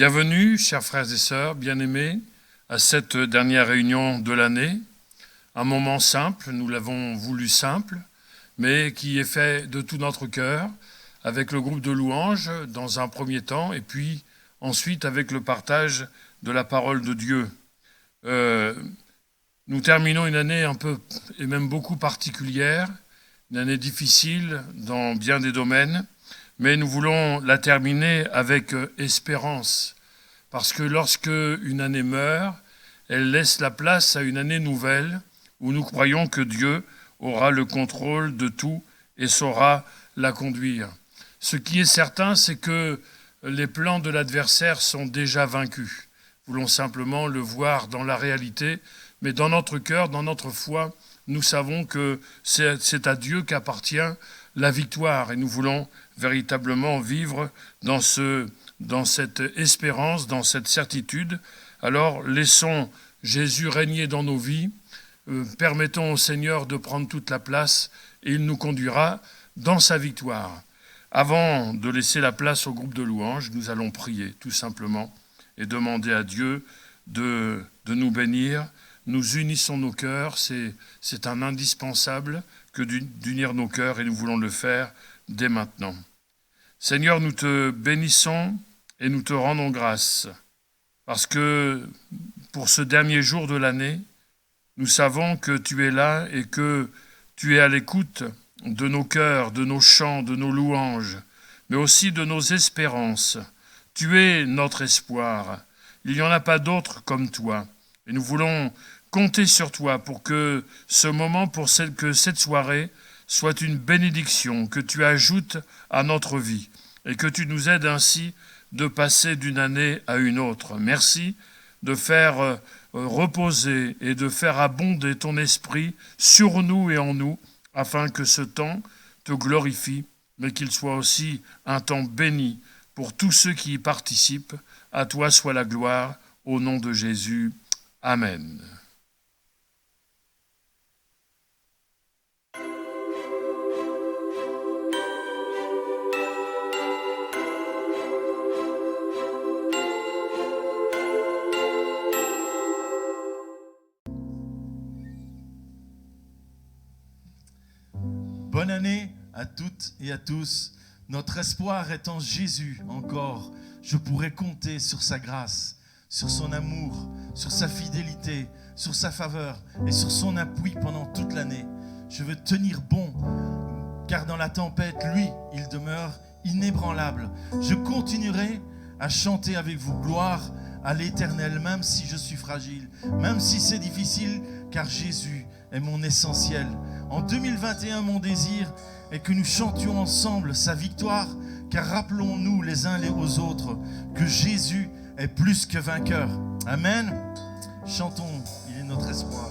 Bienvenue, chers frères et sœurs, bien-aimés, à cette dernière réunion de l'année. Un moment simple, nous l'avons voulu simple, mais qui est fait de tout notre cœur, avec le groupe de louanges dans un premier temps, et puis ensuite avec le partage de la parole de Dieu. Nous terminons une année un peu, et même beaucoup particulière, une année difficile dans bien des domaines, mais nous voulons la terminer avec espérance, parce que lorsque une année meurt, elle laisse la place à une année nouvelle, où nous croyons que Dieu aura le contrôle de tout et saura la conduire. Ce qui est certain, c'est que les plans de l'adversaire sont déjà vaincus. Nous voulons simplement le voir dans la réalité, mais dans notre cœur, dans notre foi, nous savons que c'est à Dieu qu'appartient la victoire, et nous voulons véritablement vivre dans cette espérance, dans cette certitude. Alors laissons Jésus régner dans nos vies, permettons au Seigneur de prendre toute la place et il nous conduira dans sa victoire. Avant de laisser la place au groupe de louanges, nous allons prier tout simplement et demander à Dieu de nous bénir. Nous unissons nos cœurs, c'est un indispensable que d'unir nos cœurs et nous voulons le faire dès maintenant. Seigneur, nous te bénissons et nous te rendons grâce parce que pour ce dernier jour de l'année, nous savons que tu es là et que tu es à l'écoute de nos cœurs, de nos chants, de nos louanges, mais aussi de nos espérances. Tu es notre espoir. Il n'y en a pas d'autre comme toi. Et nous voulons compter sur toi pour que ce moment, que cette soirée soit une bénédiction que tu ajoutes à notre vie et que tu nous aides ainsi de passer d'une année à une autre. Merci de faire reposer et de faire abonder ton esprit sur nous et en nous afin que ce temps te glorifie, mais qu'il soit aussi un temps béni pour tous ceux qui y participent. À toi soit la gloire, au nom de Jésus. Amen. Bonne année à toutes et à tous. Notre espoir est en Jésus encore. Je pourrai compter sur sa grâce, sur son amour, sur sa fidélité, sur sa faveur et sur son appui pendant toute l'année. Je veux tenir bon, car dans la tempête, lui, il demeure inébranlable. Je continuerai à chanter avec vous gloire à l'Éternel, même si je suis fragile, même si c'est difficile, car Jésus est mon essentiel. En 2021, mon désir est que nous chantions ensemble sa victoire, car rappelons-nous les uns aux autres que Jésus est plus que vainqueur. Amen. Chantons, il est notre espoir.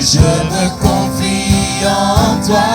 Je me confie en toi.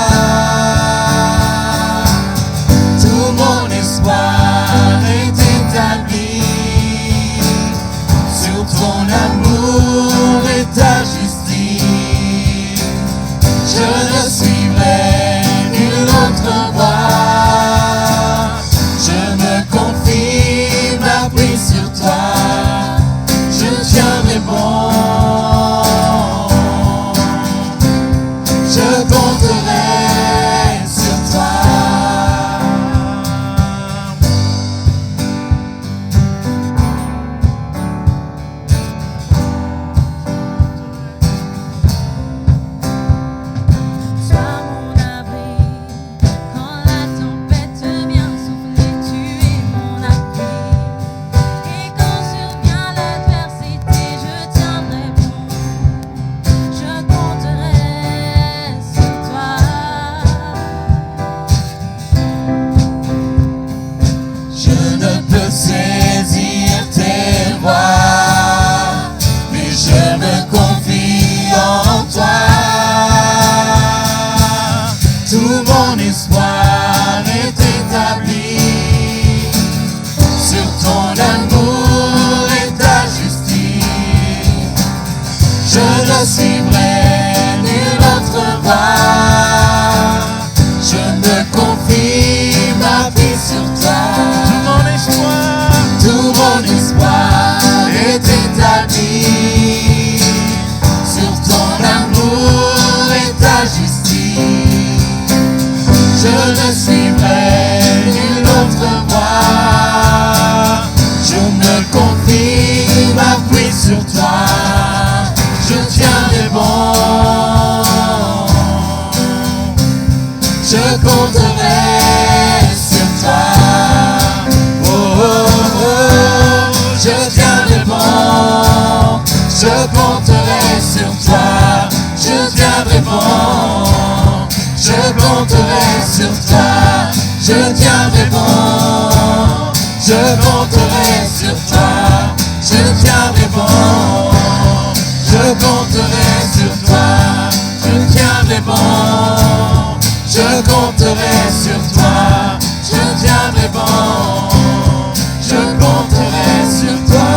Je ne suivrai nulle autre voie. Je me confie ma vie sur toi. Tout mon espoir est établi sur ton amour et ta justice. Je ne suivrai nulle autre voie. Je me confie, m'appuie sur toi. Je tiendrai bon. Je compterai sur toi. Oh, oh, oh. Je tiendrai bon. Je compterai sur toi. Je tiendrai bon. Je compterai sur toi. Je tiendrai bon. Je compterai sur toi. Je tiendrai bon. Je compterai sur toi. Je tiendrai bon. Je compterai sur toi. Je tiendrai bon. Je compterai sur toi.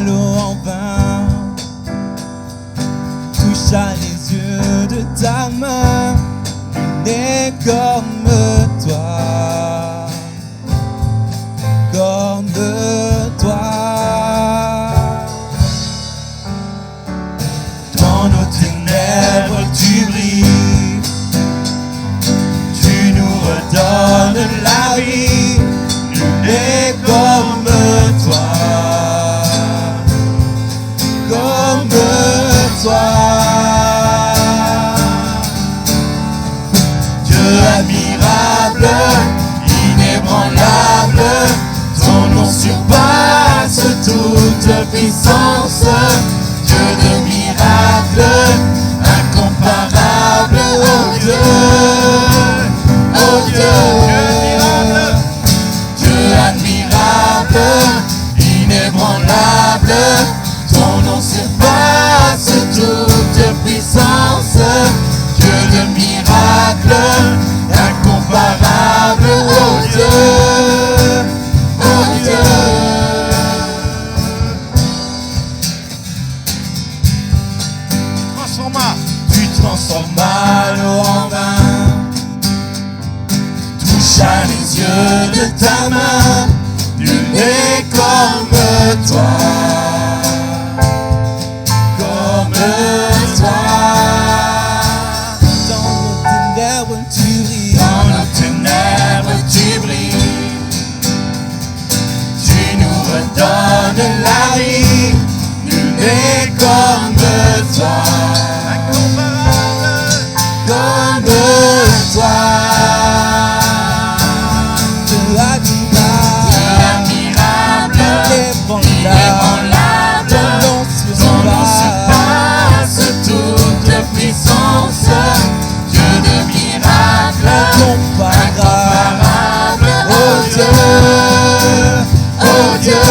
L'eau en vin, touche à les yeux de ta main, nul n'est comme toi, comme toi. Dans nos ténèbres tu brilles, tu nous redonnes la vie, nul n'est comme toi. Dieu admirable, inébranlable, ton nom surpasse toute puissance. Dieu de miracles, incomparable, oh Dieu, oh Dieu. Dieu admirable, inébranlable, ton nom surpasse toute puissance. Dieu de miracles, incomparable, oh Dieu, oh Dieu. Tu transformas l'eau en vin, touche à les yeux de ta main, nul n'est comme toi. Donne la vie, nul n'est comme toi, incomparable, comme toi. Dieu admirable, inébranlable, ton nom surpasse toute puissance. Dieu de miracles, incomparable, oh Dieu, oh Dieu.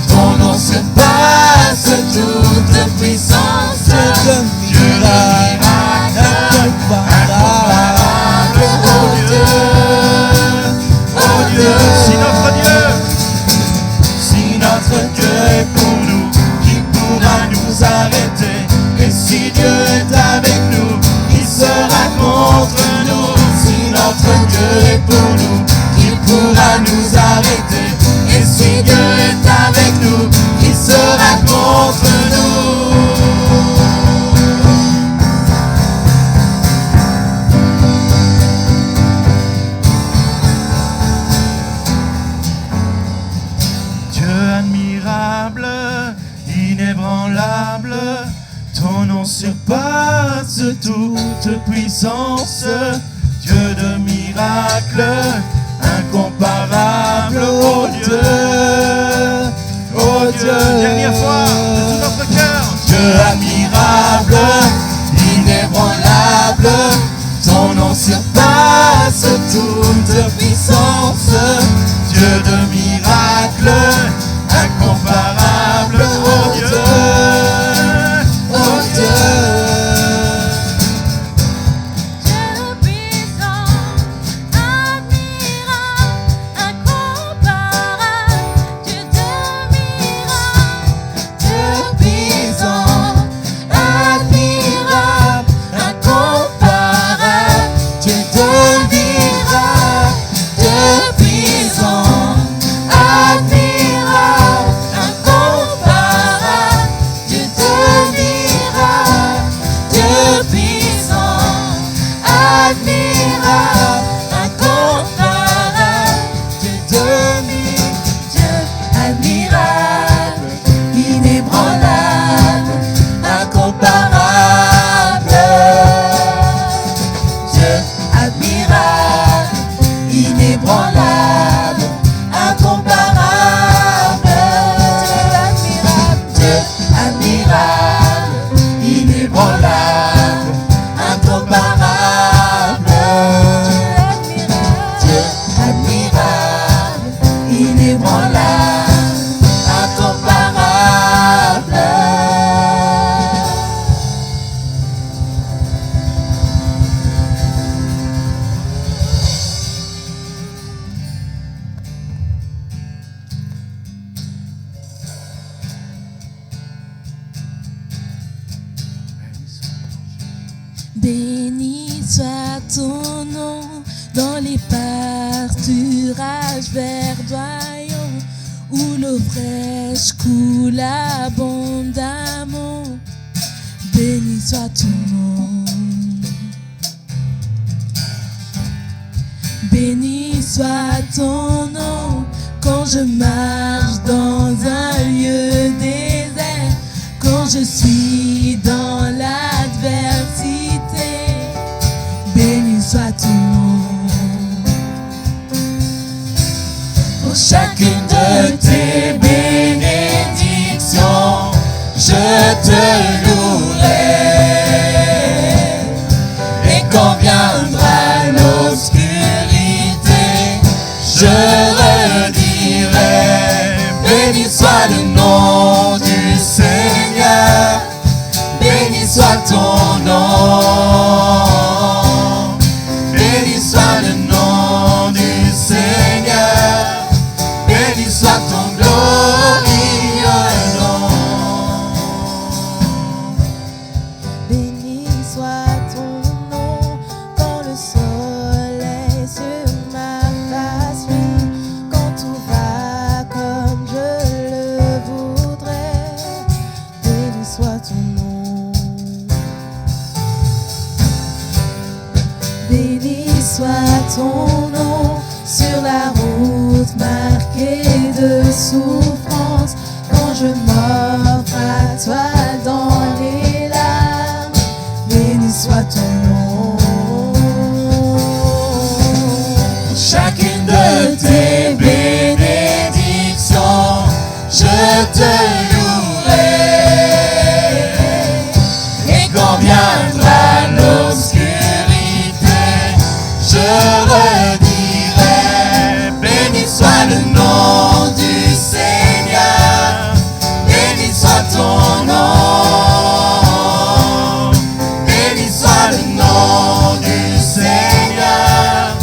Ton nom surpasse toute puissance. Dieu de miracle, incomparable, oh Dieu, oh Dieu. Si notre Dieu est pour nous, qui pourra nous arrêter? Et si Dieu est avec nous, qui sera contre nous? Si notre Dieu est pour nous, qui pourra nous arrêter? Et si Dieu est avec nous, qui sera contre nous? Dieu admirable, inébranlable, ton nom surpasse toute puissance. Dieu de miracles, incomparable, oh Dieu, oh Dieu. Dernière fois, de tout notre cœur. Dieu admirable, incomparable, Dieu admirable, inébranlable, incomparable, Dieu admirable, inébranlable, incomparable, Dieu admirable, inébranlable, incomparable. Béni soit ton nom dans les pâturages verdoyants où l'eau fraîche coule abondamment. Béni soit ton nom. Béni soit ton nom quand je marche dans un lieu désert, quand je suis dans l'adversité. Béni soit ton nom. Pour chacune de tes bénédictions, je te louerai. Et quand viendra l'obscurité, je redirai, béni soit le nom du Seigneur, béni soit ton nom. Béni soit le nom du Seigneur, béni soit ton glorieux nom. Béni soit ton nom quand le soleil sur ma face brille, quand tout va comme je le voudrais. Béni soit ton nom. Béni soit ton nom sur la route marquée de souffrance, quand je m'offre à toi dans les larmes. Béni soit ton nom. Chacune de tes bénédictions, je te louerai. Et quand viendra l'obscurité, je redirai, béni soit le nom du Seigneur, béni soit ton nom, béni soit le nom du Seigneur,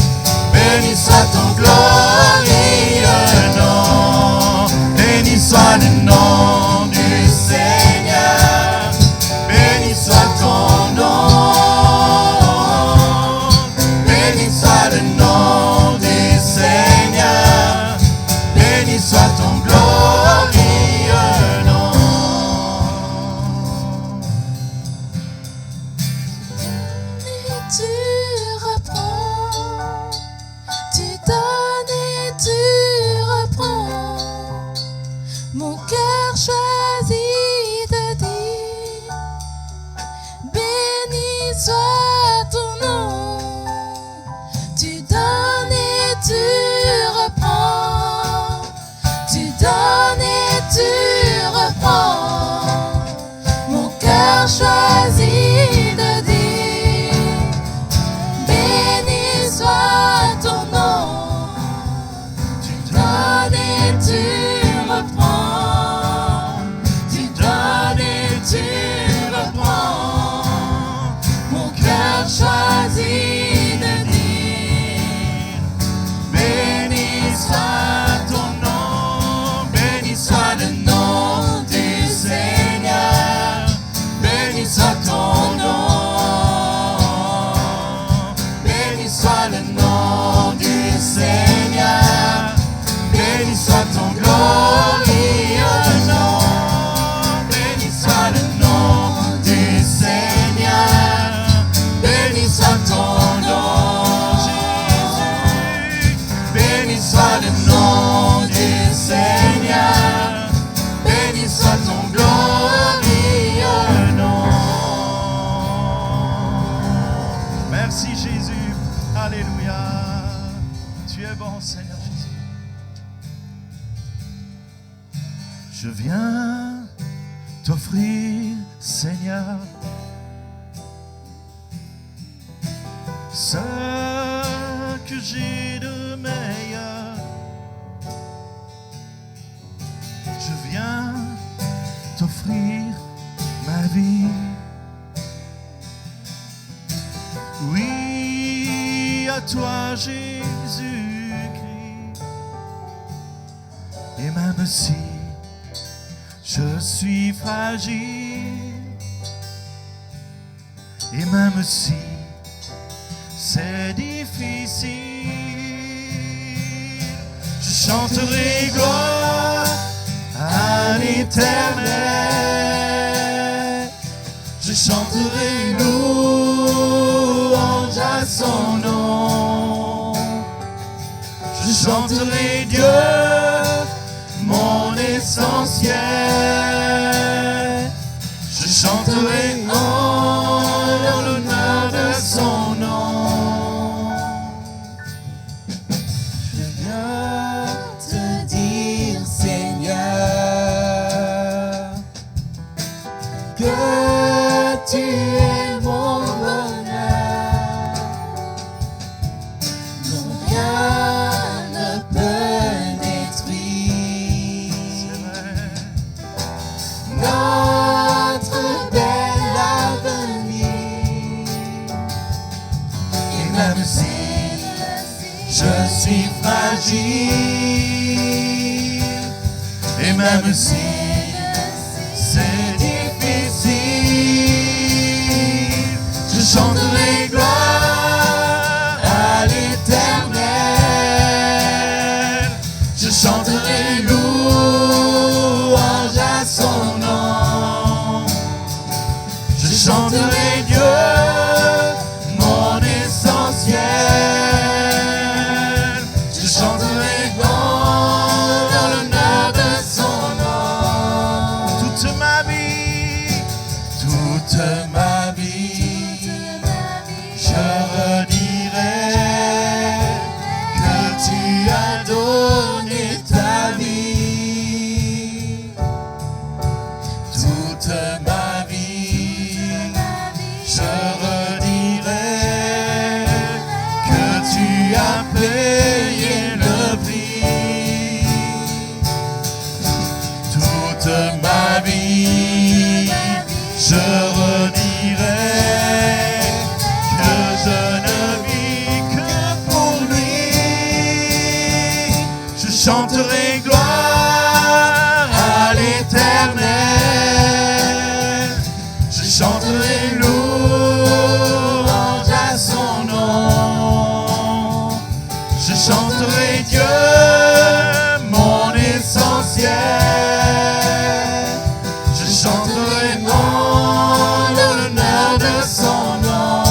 béni soit ton glorieux nom, béni soit le nom du Seigneur, béni soit ton nom, béni soit le nom du Seigneur, béni soit ton glorieux nom. Et tu reprends, tu donnes et tu reprends. Mon cœur choisit de dire, béni soit ton nom. Tu donnes et tu reprends, tu donnes et tu reprends. Mon cœur choisit de dire, béni soit ton nom. Tu donnes et tu reprends, tu donnes et tu reprends. Mon cœur choisit de dire, Béni soit ton nom, béni soit le nom du Seigneur, béni soit maintenant, Seigneur Jésus. Je viens t'offrir, Seigneur, ce que j'ai de meilleur. Je viens t'offrir ma vie. Oui, à toi Jésus-Christ. Et même si je suis fragile, et même si c'est difficile, je chanterai gloire à l'Éternel. Je chanterai louange à son nom. Je chanterai Dieu, mon essentiel. Je chanterai en l'honneur de son nom. Je viens te dire, Seigneur, que tu es mon bonheur. Non, rien ne peut détruire notre bel avenir. Et même si je suis fragile, et même si c'est difficile, je chanterai gloire à l'Éternel. Je chanterai louange à son nom. Je chanterai Dieu, mon essentiel. Je chanterai dans l'honneur de son nom. Toute ma vie, je redirai que tu as donné ta vie. Toute ma vie, je redirai que tu as payé le prix. Toute ma vie, je redirai que je ne vis que pour lui. Je chanterai gloire à l'Éternel. Je chanterai louange à son nom. Je chanterai Dieu, mon essentiel. Je chanterai en l'honneur de son nom.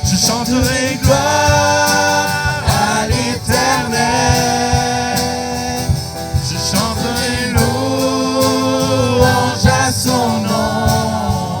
Je chanterai gloire à l'Éternel. Je chanterai louange à son nom.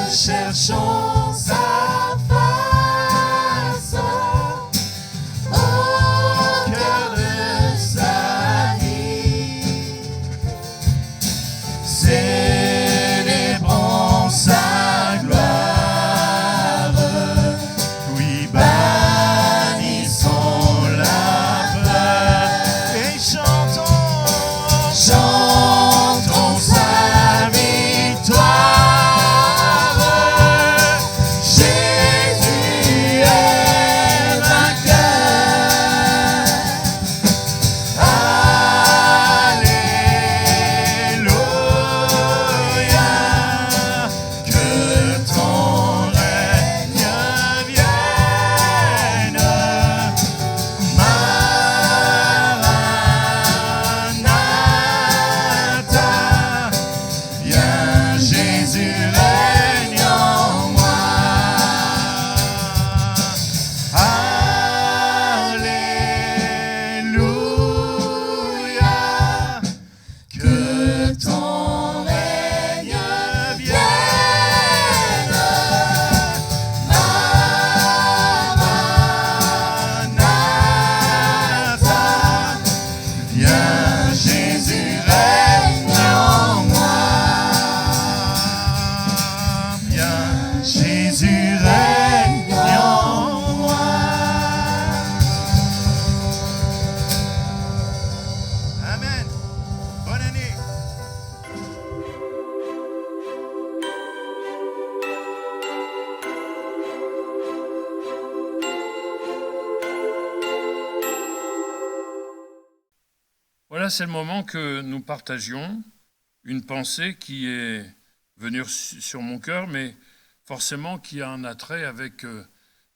cherchons sa face au cœur de sa vie. Célébrons sa gloire, oui, bannissons la peur et chantons sa victoire. Jésus est vainqueur. Alléluia. Que ton règne vienne. Maranatha. Viens Jésus, règne en moi. Alléluia. Que ton règne vienne. Maranatha. Viens Jésus, règne en moi. Viens Jésus, règne en moi. Amen. Bonne année. Voilà, c'est le moment que nous partagions une pensée qui est venue sur mon cœur, mais forcément qui a un attrait avec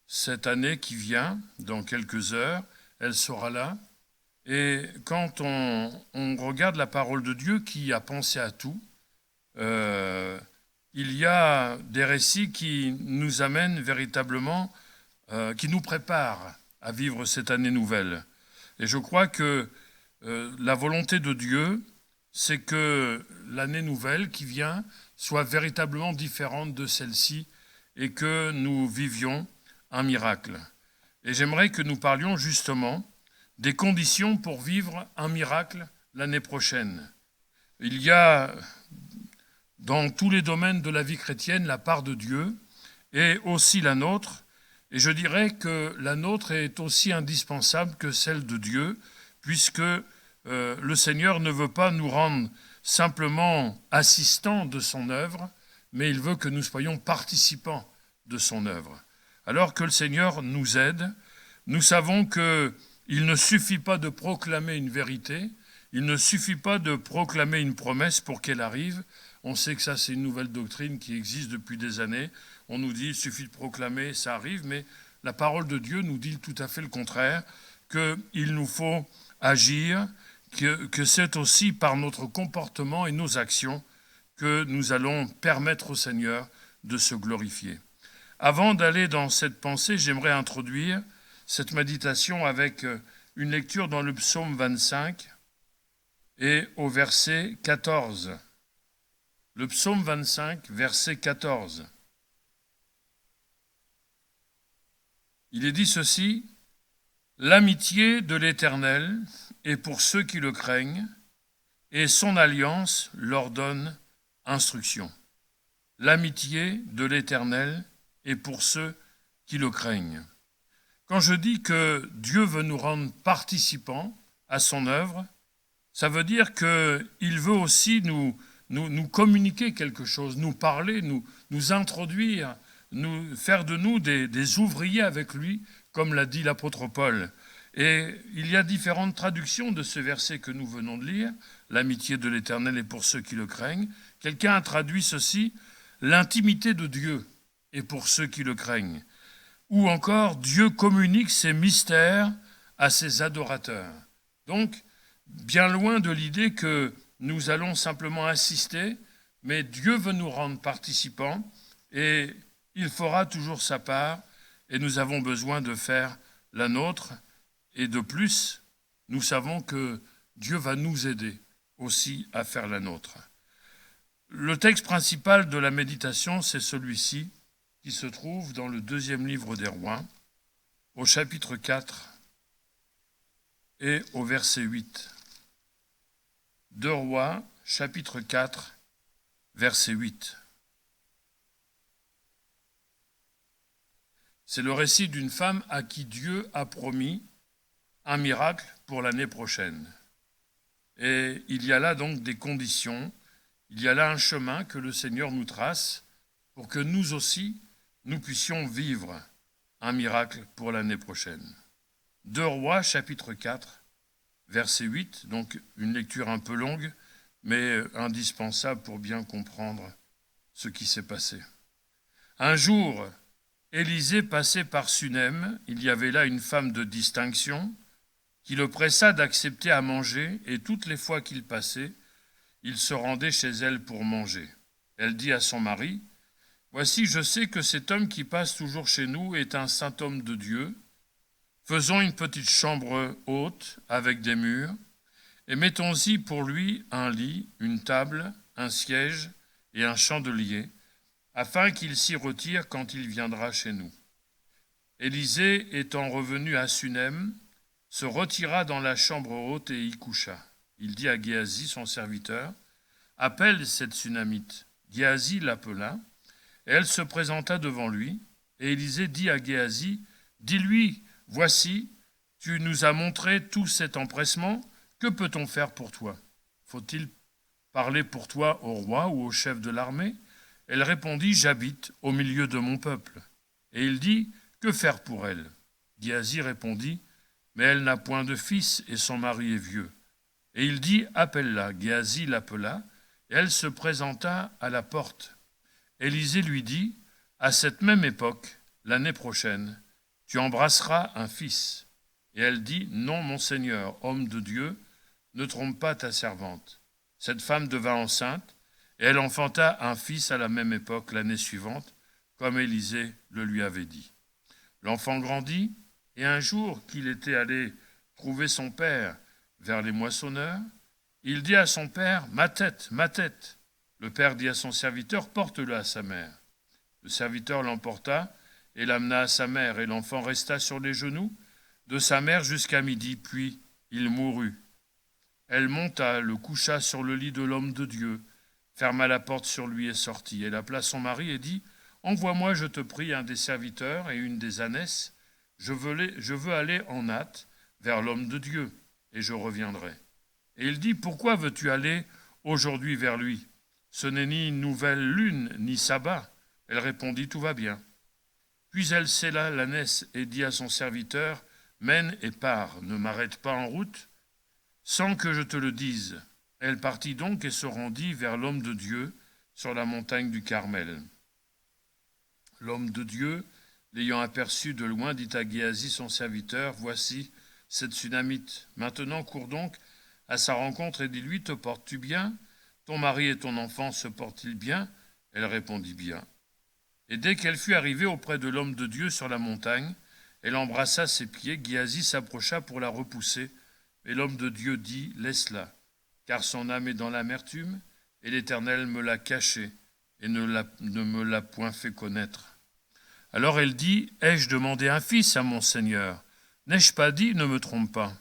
cette année qui vient, dans quelques heures. Elle sera là. Et quand on regarde la parole de Dieu qui a pensé à tout, il y a des récits qui nous amènent véritablement, qui nous préparent à vivre cette année nouvelle. Et je crois que la volonté de Dieu, c'est que l'année nouvelle qui vient soit véritablement différente de celle-ci et que nous vivions un miracle. Et j'aimerais que nous parlions justement des conditions pour vivre un miracle l'année prochaine. Il y a dans tous les domaines de la vie chrétienne la part de Dieu et aussi la nôtre. Et je dirais que la nôtre est aussi indispensable que celle de Dieu, puisque le Seigneur ne veut pas nous rendre simplement assistants de son œuvre, mais il veut que nous soyons participants de son œuvre. Alors que le Seigneur nous aide, nous savons qu'il ne suffit pas de proclamer une vérité, il ne suffit pas de proclamer une promesse pour qu'elle arrive. On sait que ça, c'est une nouvelle doctrine qui existe depuis des années. On nous dit, il suffit de proclamer, ça arrive, mais la parole de Dieu nous dit tout à fait le contraire, qu'il nous faut agir, que c'est aussi par notre comportement et nos actions que nous allons permettre au Seigneur de se glorifier. Avant d'aller dans cette pensée, j'aimerais introduire cette méditation avec une lecture dans le psaume 25 et au verset 14. Le psaume 25, verset 14. Il est dit ceci: « L'amitié de l'Éternel est pour ceux qui le craignent, et son alliance leur donne instruction. » L'amitié de l'Éternel est pour ceux qui le craignent. Quand je dis que Dieu veut nous rendre participants à son œuvre, ça veut dire qu'il veut aussi nous communiquer quelque chose, nous parler, nous introduire, nous faire de nous des ouvriers avec lui, comme l'a dit l'apôtre Paul. Et il y a différentes traductions de ce verset que nous venons de lire. L'amitié de l'Éternel est pour ceux qui le craignent. Quelqu'un a traduit ceci: l'intimité de Dieu est pour ceux qui le craignent. Ou encore, Dieu communique ses mystères à ses adorateurs. Donc, bien loin de l'idée que nous allons simplement assister, mais Dieu veut nous rendre participants et il fera toujours sa part et nous avons besoin de faire la nôtre. Et de plus, nous savons que Dieu va nous aider aussi à faire la nôtre. Le texte principal de la méditation, c'est celui-ci, qui se trouve dans le 2e livre des Rois, au chapitre 4 et au verset 8. 2 Rois, chapitre 4, verset 8. C'est le récit d'une femme à qui Dieu a promis un miracle pour l'année prochaine. Et il y a là donc des conditions, il y a là un chemin que le Seigneur nous trace pour que nous aussi, nous puissions vivre un miracle pour l'année prochaine. 2 Rois, chapitre 4, verset 8, donc une lecture un peu longue, mais indispensable pour bien comprendre ce qui s'est passé. Un jour, Élisée passait par Sunem, il y avait là une femme de distinction, qui le pressa d'accepter à manger, et toutes les fois qu'il passait, il se rendait chez elle pour manger. Elle dit à son mari, « Voici, je sais que cet homme qui passe toujours chez nous est un saint homme de Dieu. Faisons une petite chambre haute avec des murs, et mettons-y pour lui un lit, une table, un siège et un chandelier, afin qu'il s'y retire quand il viendra chez nous. » Élisée, étant revenu à Sunem, se retira dans la chambre haute et y coucha. Il dit à Géasi, son serviteur, « Appelle cette Sunamite. » Géasi l'appela, et elle se présenta devant lui. Et Élisée dit à Géasi, « Dis-lui, voici, tu nous as montré tout cet empressement, que peut-on faire pour toi? Faut-il parler pour toi au roi ou au chef de l'armée ?» Elle répondit, « J'habite au milieu de mon peuple. » Et il dit, « Que faire pour elle ?» Géasi répondit, « Mais elle n'a point de fils et son mari est vieux. » Et il dit, « Appelle-la. » Géasi l'appela, et elle se présenta à la porte. Élisée lui dit, « À cette même époque, l'année prochaine, tu embrasseras un fils. » Et elle dit, « Non, mon Seigneur, homme de Dieu, ne trompe pas ta servante. » Cette femme devint enceinte, et elle enfanta un fils à la même époque l'année suivante, comme Élisée le lui avait dit. L'enfant grandit, et un jour qu'il était allé trouver son père vers les moissonneurs, il dit à son père, « Ma tête, ma tête !» Le père dit à son serviteur, « Porte-le à sa mère. » Le serviteur l'emporta et l'amena à sa mère, et l'enfant resta sur les genoux de sa mère jusqu'à midi, puis il mourut. Elle monta, le coucha sur le lit de l'homme de Dieu, ferma la porte sur lui et sortit. Elle appela son mari et dit, « Envoie-moi, je te prie, un des serviteurs et une des ânesses. Je veux aller en hâte vers l'homme de Dieu, et je reviendrai. » Et il dit, « Pourquoi veux-tu aller aujourd'hui vers lui? Ce n'est ni nouvelle lune, ni sabbat. » Elle répondit, « Tout va bien. » Puis elle scella l'ânesse et dit à son serviteur, « Mène et pars, ne m'arrête pas en route, sans que je te le dise. » Elle partit donc et se rendit vers l'homme de Dieu sur la montagne du Carmel. L'homme de Dieu, l'ayant aperçu de loin, dit à Géasi son serviteur, « Voici cette Sunamite. Maintenant cours donc à sa rencontre et dis-lui, te portes-tu bien? Ton mari et ton enfant se portent-ils bien? » Elle répondit, « Bien. » Et dès qu'elle fut arrivée auprès de l'homme de Dieu sur la montagne, elle embrassa ses pieds. Géasi s'approcha pour la repousser, mais l'homme de Dieu dit, « Laisse-la, car son âme est dans l'amertume, et l'Éternel me l'a cachée et ne me l'a point fait connaître. » Alors elle dit, « Ai-je demandé un fils à mon Seigneur? N'ai-je pas dit, ne me trompe pas? »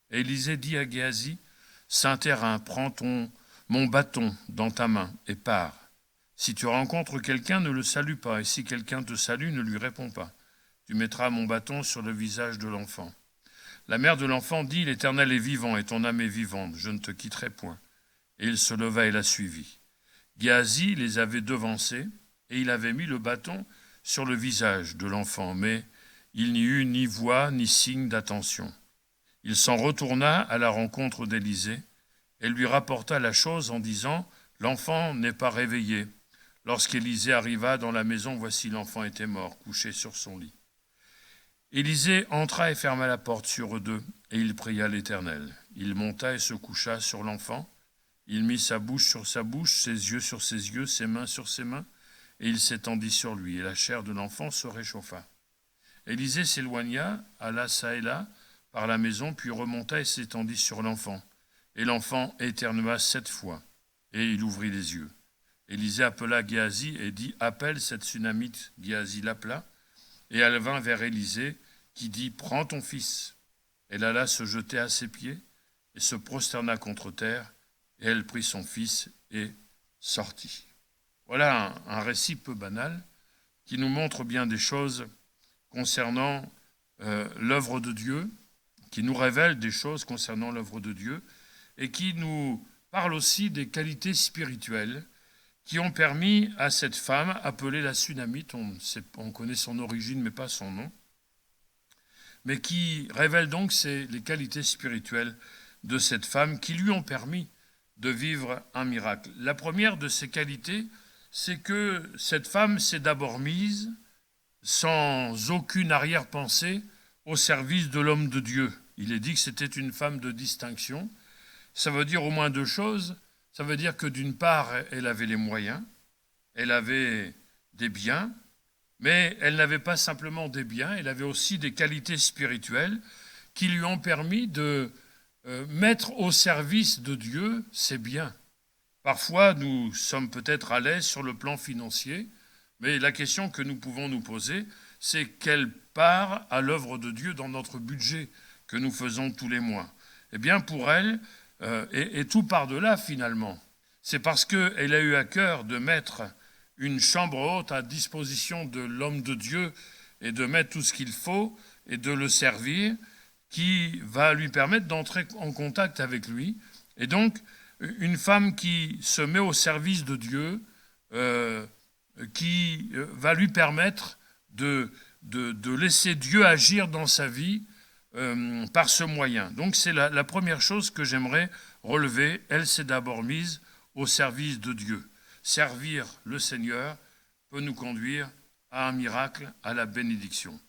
Et Élisée dit à Géasi, « Saint-Hérin, prends mon bâton dans ta main et pars. Si tu rencontres quelqu'un, ne le salue pas, et si quelqu'un te salue, ne lui réponds pas. Tu mettras mon bâton sur le visage de l'enfant. » La mère de l'enfant dit, « L'Éternel est vivant et ton âme est vivante, je ne te quitterai point. » Et il se leva et la suivit. Géasi les avait devancés, et il avait mis le bâton sur le visage de l'enfant, mais il n'y eut ni voix ni signe d'attention. Il s'en retourna à la rencontre d'Élisée, et lui rapporta la chose en disant, « L'enfant n'est pas réveillé. » Lorsqu'Élisée arriva dans la maison, voici l'enfant était mort, couché sur son lit. Élisée entra et ferma la porte sur eux deux, et il pria l'Éternel. Il monta et se coucha sur l'enfant. Il mit sa bouche sur sa bouche, ses yeux sur ses yeux, ses mains sur ses mains, et il s'étendit sur lui, et la chair de l'enfant se réchauffa. Élisée s'éloigna, alla çà et là par la maison, puis remonta et s'étendit sur l'enfant. Et l'enfant éternua 7 fois, et il ouvrit les yeux. Élisée appela Géasi et dit « Appelle cette Sunamite. » Géasi l'appela, et elle vint vers Élisée, qui dit « Prends ton fils. » Elle alla se jeter à ses pieds et se prosterna contre terre, et elle prit son fils et sortit. Voilà un récit peu banal qui nous montre bien des choses concernant l'œuvre de Dieu, qui nous révèle des choses concernant l'œuvre de Dieu et qui nous parle aussi des qualités spirituelles qui ont permis à cette femme, appelée la Sunamite, on connaît son origine mais pas son nom, mais qui révèle donc les qualités spirituelles de cette femme qui lui ont permis de vivre un miracle. La première de ces qualités, c'est que cette femme s'est d'abord mise, sans aucune arrière-pensée, au service de l'homme de Dieu. Il est dit que c'était une femme de distinction. Ça veut dire au moins deux choses. Ça veut dire que d'une part, elle avait les moyens, elle avait des biens, mais elle n'avait pas simplement des biens, elle avait aussi des qualités spirituelles qui lui ont permis de mettre au service de Dieu ses biens. Parfois, nous sommes peut-être à l'aise sur le plan financier, mais la question que nous pouvons nous poser, c'est quelle part à l'œuvre de Dieu dans notre budget que nous faisons tous les mois. Eh bien, pour elle, et tout par-delà finalement, c'est parce qu'elle a eu à cœur de mettre une chambre haute à disposition de l'homme de Dieu et de mettre tout ce qu'il faut et de le servir, qui va lui permettre d'entrer en contact avec lui. Et donc, une femme qui se met au service de Dieu, qui va lui permettre de laisser Dieu agir dans sa vie par ce moyen. Donc c'est la première chose que j'aimerais relever. Elle s'est d'abord mise au service de Dieu. Servir le Seigneur peut nous conduire à un miracle, à la bénédiction.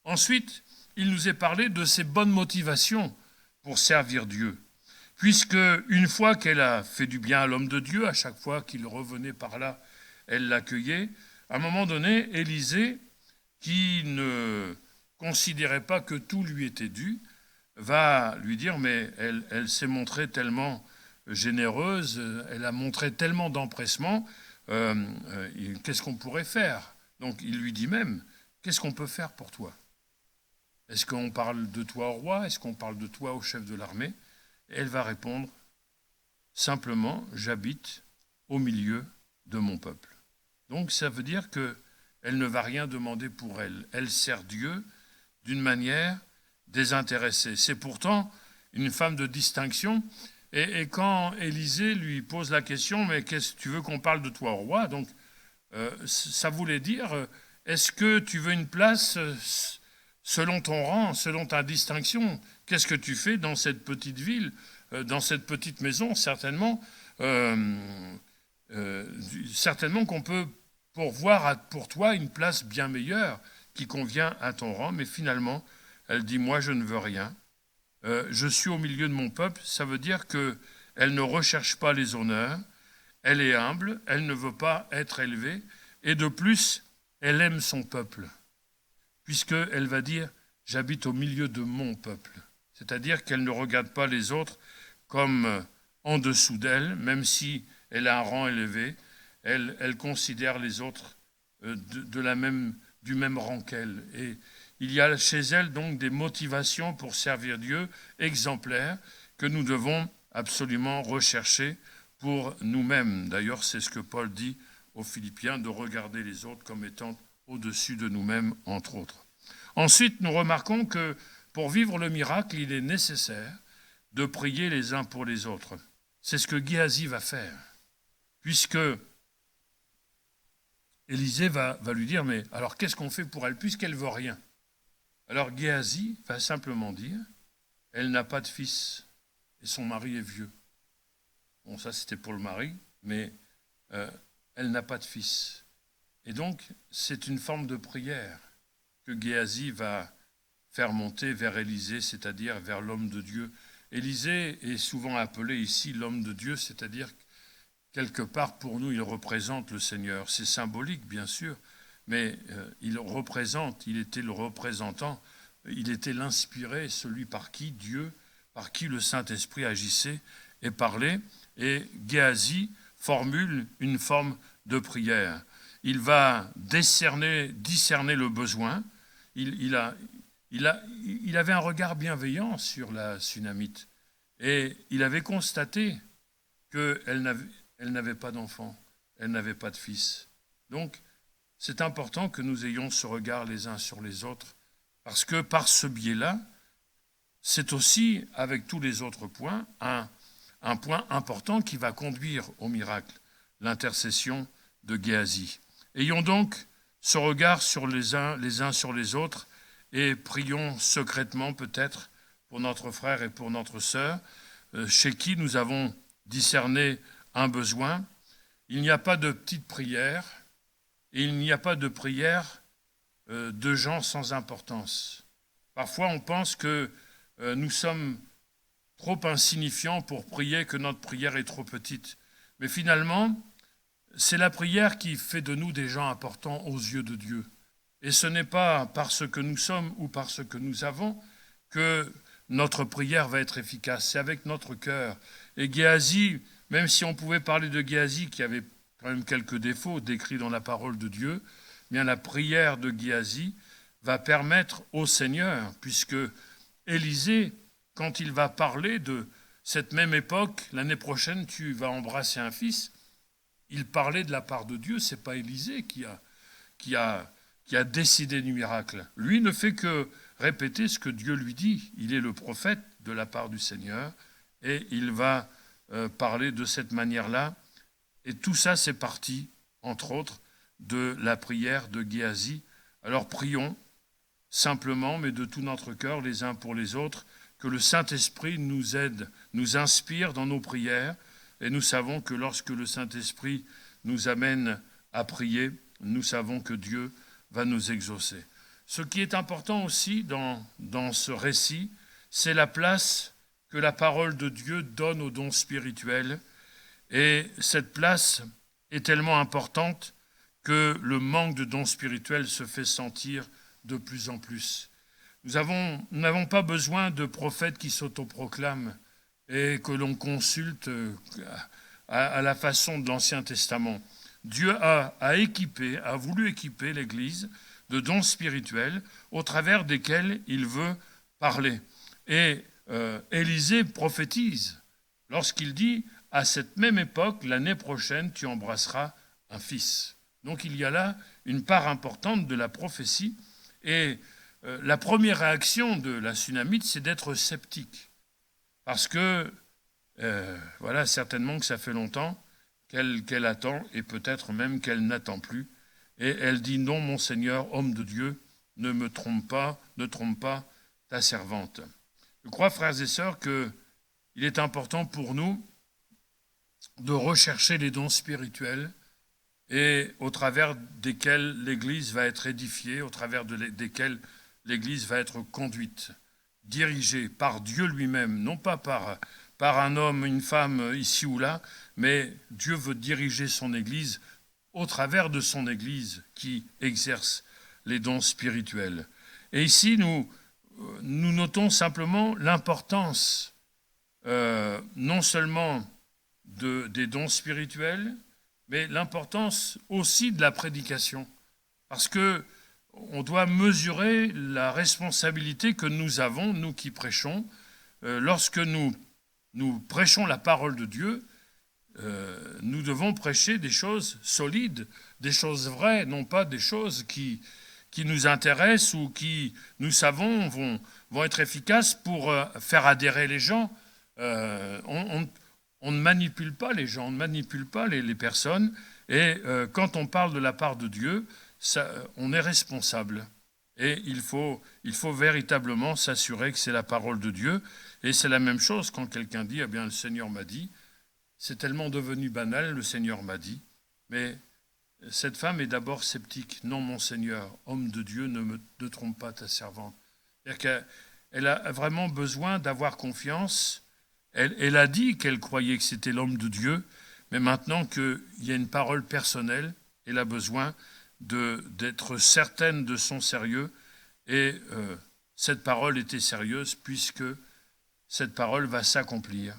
Ensuite, il nous est parlé de ses bonnes motivations pour servir Dieu. Puisque une fois qu'elle a fait du bien à l'homme de Dieu, à chaque fois qu'il revenait par là, elle l'accueillait. À un moment donné, Élisée, qui ne considérait pas que tout lui était dû, va lui dire, mais elle s'est montrée tellement généreuse, elle a montré tellement d'empressement, qu'est-ce qu'on pourrait faire? Donc il lui dit même, qu'est-ce qu'on peut faire pour toi? Est-ce qu'on parle de toi au roi? Est-ce qu'on parle de toi au chef de l'armée? Et elle va répondre, simplement, j'habite au milieu de mon peuple. Donc ça veut dire qu'elle ne va rien demander pour elle. Elle sert Dieu d'une manière désintéressée. C'est pourtant une femme de distinction. Et quand Élisée lui pose la question, mais qu'est-ce que tu veux qu'on parle de toi au roi? Donc ça voulait dire, est-ce que tu veux une place selon ton rang, selon ta distinction? Qu'est-ce que tu fais dans cette petite ville, dans cette petite maison? Certainement, certainement qu'on peut pourvoir pour toi une place bien meilleure qui convient à ton rang, mais finalement, elle dit, moi je ne veux rien. Je suis au milieu de mon peuple, ça veut dire qu'elle ne recherche pas les honneurs, elle est humble, elle ne veut pas être élevée, et de plus, elle aime son peuple, puisqu'elle va dire, j'habite au milieu de mon peuple. C'est-à-dire qu'elle ne regarde pas les autres comme en dessous d'elle, même si elle a un rang élevé, elle considère les autres du même rang qu'elle. Et il y a chez elle donc des motivations pour servir Dieu exemplaires que nous devons absolument rechercher pour nous-mêmes. D'ailleurs, c'est ce que Paul dit aux Philippiens, de regarder les autres comme étant au-dessus de nous-mêmes, entre autres. Ensuite, nous remarquons que pour vivre le miracle, il est nécessaire de prier les uns pour les autres. C'est ce que Géasi va faire, puisque Élisée va lui dire, mais alors qu'est-ce qu'on fait pour elle, puisqu'elle ne veut rien? Alors Géasi va simplement dire, elle n'a pas de fils et son mari est vieux. Bon, ça c'était pour le mari, mais elle n'a pas de fils. Et donc, c'est une forme de prière que Géasi va faire monter vers Élisée, c'est-à-dire vers l'homme de Dieu. Élisée est souvent appelé ici l'homme de Dieu, c'est-à-dire quelque part pour nous, il représente le Seigneur. C'est symbolique, bien sûr, mais il était le représentant, il était l'inspiré, celui par qui Dieu, par qui le Saint-Esprit agissait et parlait. Et Géasi formule une forme de prière. Il va discerner le besoin. Il avait un regard bienveillant sur la Sunamite et il avait constaté qu'elle n'avait pas d'enfant, elle n'avait pas de fils. Donc, c'est important que nous ayons ce regard les uns sur les autres, parce que par ce biais-là, c'est aussi, avec tous les autres points, un point important qui va conduire au miracle, l'intercession de Géasi. Ayons donc ce regard sur les uns sur les autres et prions secrètement peut-être pour notre frère et pour notre sœur, chez qui nous avons discerné un besoin. Il n'y a pas de petite prière et il n'y a pas de prière de gens sans importance. Parfois on pense que nous sommes trop insignifiants pour prier, que notre prière est trop petite. Mais finalement, c'est la prière qui fait de nous des gens importants aux yeux de Dieu. Et ce n'est pas parce que nous sommes ou parce que nous avons que notre prière va être efficace. C'est avec notre cœur. Et Géasi, même si on pouvait parler de Géasi qui avait quand même quelques défauts décrits dans la parole de Dieu, bien la prière de Géasi va permettre au Seigneur, puisque Élisée, quand il va parler de cette même époque, l'année prochaine tu vas embrasser un fils, il parlait de la part de Dieu, c'est pas Élisée qui a décidé du miracle. Lui ne fait que répéter ce que Dieu lui dit. Il est le prophète de la part du Seigneur et il va parler de cette manière-là. Et tout ça, c'est parti, entre autres, de la prière de Géasi. Alors prions simplement, mais de tout notre cœur, les uns pour les autres, que le Saint-Esprit nous aide, nous inspire dans nos prières. Et nous savons que lorsque le Saint-Esprit nous amène à prier, nous savons que Dieu va nous exaucer. Ce qui est important aussi dans ce récit, c'est la place que la parole de Dieu donne aux dons spirituels. Et cette place est tellement importante que le manque de dons spirituels se fait sentir de plus en plus. Nous n'avons pas besoin de prophètes qui s'autoproclament et que l'on consulte à la façon de l'Ancien Testament. Dieu a voulu équiper l'Église de dons spirituels au travers desquels il veut parler. Et Élisée prophétise lorsqu'il dit « À cette même époque, l'année prochaine, tu embrasseras un fils ». Donc il y a là une part importante de la prophétie. Et la première réaction de la Sunamite, c'est d'être sceptique. Parce que, voilà, certainement que ça fait longtemps qu'elle attend, et peut-être même qu'elle n'attend plus. Et elle dit, non, mon Seigneur, homme de Dieu, ne trompe pas ta servante. Je crois, frères et sœurs, qu'il est important pour nous de rechercher les dons spirituels et au travers desquels l'Église va être édifiée, au travers desquels l'Église va être conduite, dirigée par Dieu lui-même, non pas par un homme, une femme ici ou là, mais Dieu veut diriger son Église au travers de son Église qui exerce les dons spirituels. Et ici, nous notons simplement l'importance non seulement des dons spirituels, mais l'importance aussi de la prédication. Parce que on doit mesurer la responsabilité que nous avons, nous qui prêchons, lorsque nous prêchons la parole de Dieu, nous devons prêcher des choses solides, des choses vraies, non pas des choses qui nous intéressent ou qui, nous savons, vont être efficaces pour faire adhérer les gens. On ne manipule pas les gens, on ne manipule pas les personnes. Et quand on parle de la part de Dieu, on est responsable. Et il faut véritablement s'assurer que c'est la parole de Dieu. Et c'est la même chose quand quelqu'un dit, eh bien, le Seigneur m'a dit. C'est tellement devenu banal, le Seigneur m'a dit. Mais cette femme est d'abord sceptique. Non, mon Seigneur, homme de Dieu, ne trompe pas ta servante. C'est-à-dire qu'elle a vraiment besoin d'avoir confiance. Elle a dit qu'elle croyait que c'était l'homme de Dieu, mais maintenant qu'il y a une parole personnelle, elle a besoin d'être certaine de son sérieux. Et cette parole était sérieuse puisque cette parole va s'accomplir,